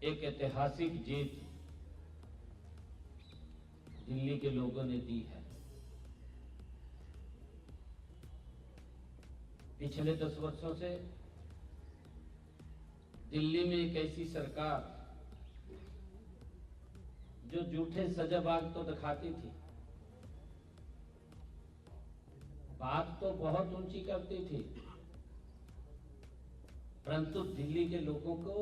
एक ऐतिहासिक जीत दिल्ली के लोगों ने दी है। पिछले 10 वर्षों से दिल्ली में एक ऐसी सरकार जो झूठे सजाबाग तो दिखाती थी, बात तो बहुत ऊंची करती थी, परंतु दिल्ली के लोगों को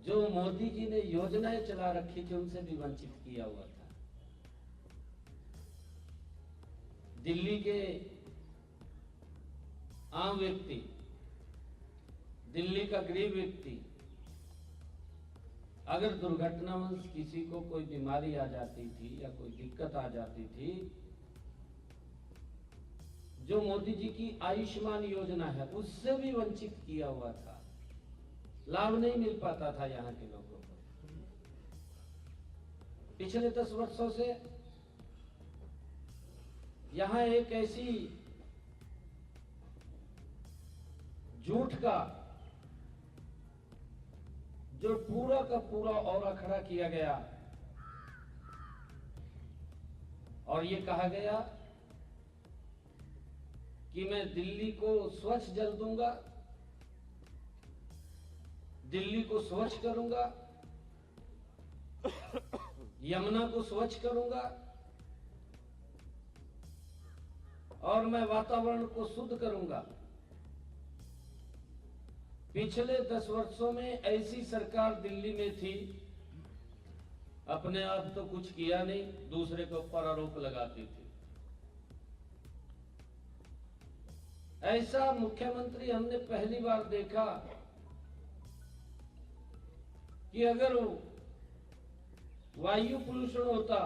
जो मोदी जी ने योजनाएं चला रखी थी उनसे भी वंचित किया हुआ था। दिल्ली के आम व्यक्ति, दिल्ली का गरीब व्यक्ति अगर दुर्घटनावश किसी को कोई बीमारी आ जाती थी या कोई दिक्कत आ जाती थी, जो मोदी जी की आयुष्मान योजना है उससे भी वंचित किया हुआ था, लाभ नहीं मिल पाता था यहां के लोगों को। पिछले 10 वर्षों से यहां एक ऐसी झूठ का जो पूरा का पूरा औरा खड़ा किया गया और ये कहा गया कि मैं दिल्ली को स्वच्छ जल दूंगा, दिल्ली को स्वच्छ करूंगा, यमुना को स्वच्छ करूंगा और मैं वातावरण को शुद्ध करूंगा। पिछले 10 वर्षों में ऐसी सरकार दिल्ली में थी, अपने आप तो कुछ किया नहीं, दूसरे के ऊपर आरोप लगाती थी। ऐसा मुख्यमंत्री हमने पहली बार देखा कि अगर वायु प्रदूषण होता,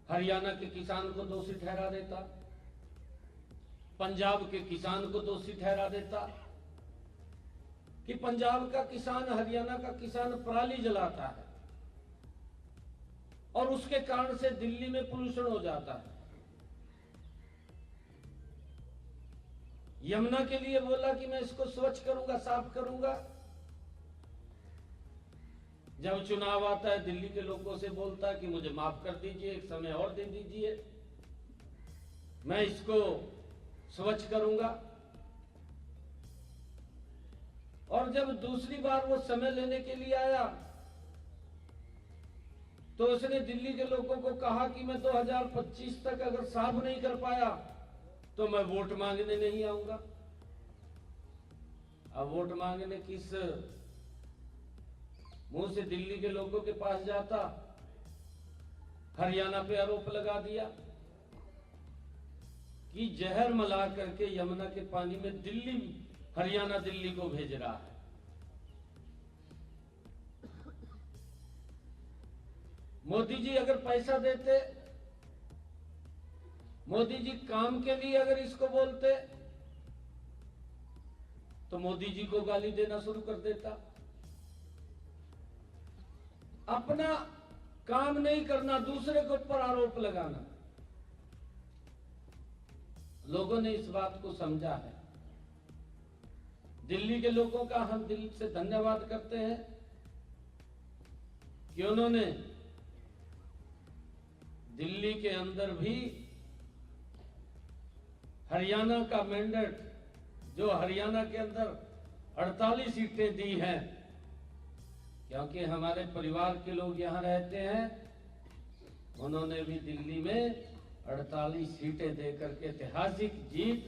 हरियाणा के किसान को दोषी ठहरा देता, पंजाब के किसान को दोषी ठहरा देता कि पंजाब का किसान, हरियाणा का किसान पराली जलाता है और उसके कारण से दिल्ली में प्रदूषण हो जाता है। यमुना के लिए बोला कि मैं इसको स्वच्छ करूंगा, साफ करूंगा। जब चुनाव आता है दिल्ली के लोगों से बोलता है कि मुझे माफ कर दीजिए, एक समय और दे दीजिए, मैं इसको स्वच्छ करूंगा। और जब दूसरी बार वो समय लेने के लिए आया तो उसने दिल्ली के लोगों को कहा कि मैं 2025 तक अगर साफ नहीं कर पाया तो मैं वोट मांगने नहीं आऊंगा। अब वोट मांगने किस मुंह से दिल्ली के लोगों के पास जाता? हरियाणा पे आरोप लगा दिया कि जहर मिला करके यमुना के पानी में दिल्ली, हरियाणा दिल्ली को भेज रहा है। मोदी जी अगर पैसा देते, मोदी जी काम के लिए अगर इसको बोलते तो मोदी जी को गाली देना शुरू कर देता। अपना काम नहीं करना, दूसरे के ऊपर आरोप लगाना। लोगों ने इस बात को समझा है। दिल्ली के लोगों का हम दिल से धन्यवाद करते हैं कि उन्होंने दिल्ली के अंदर भी हरियाणा का मैंडेट, जो हरियाणा के अंदर 48 सीटें दी हैं, क्योंकि हमारे परिवार के लोग यहां रहते हैं, उन्होंने भी दिल्ली में 48 सीटें देकर के ऐतिहासिक जीत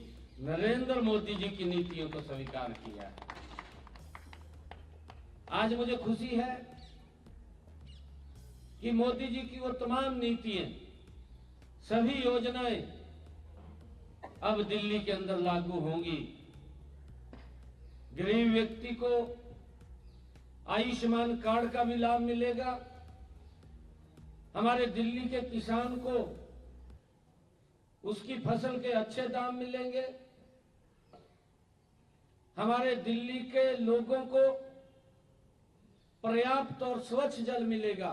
नरेंद्र मोदी जी की नीतियों को स्वीकार किया है। आज मुझे खुशी है कि मोदी जी की वो तमाम नीतियां, सभी योजनाएं अब दिल्ली के अंदर लागू होंगी। गरीब व्यक्ति को आयुष्मान कार्ड का भी लाभ मिलेगा। हमारे दिल्ली के किसान को उसकी फसल के अच्छे दाम मिलेंगे। हमारे दिल्ली के लोगों को पर्याप्त और स्वच्छ जल मिलेगा।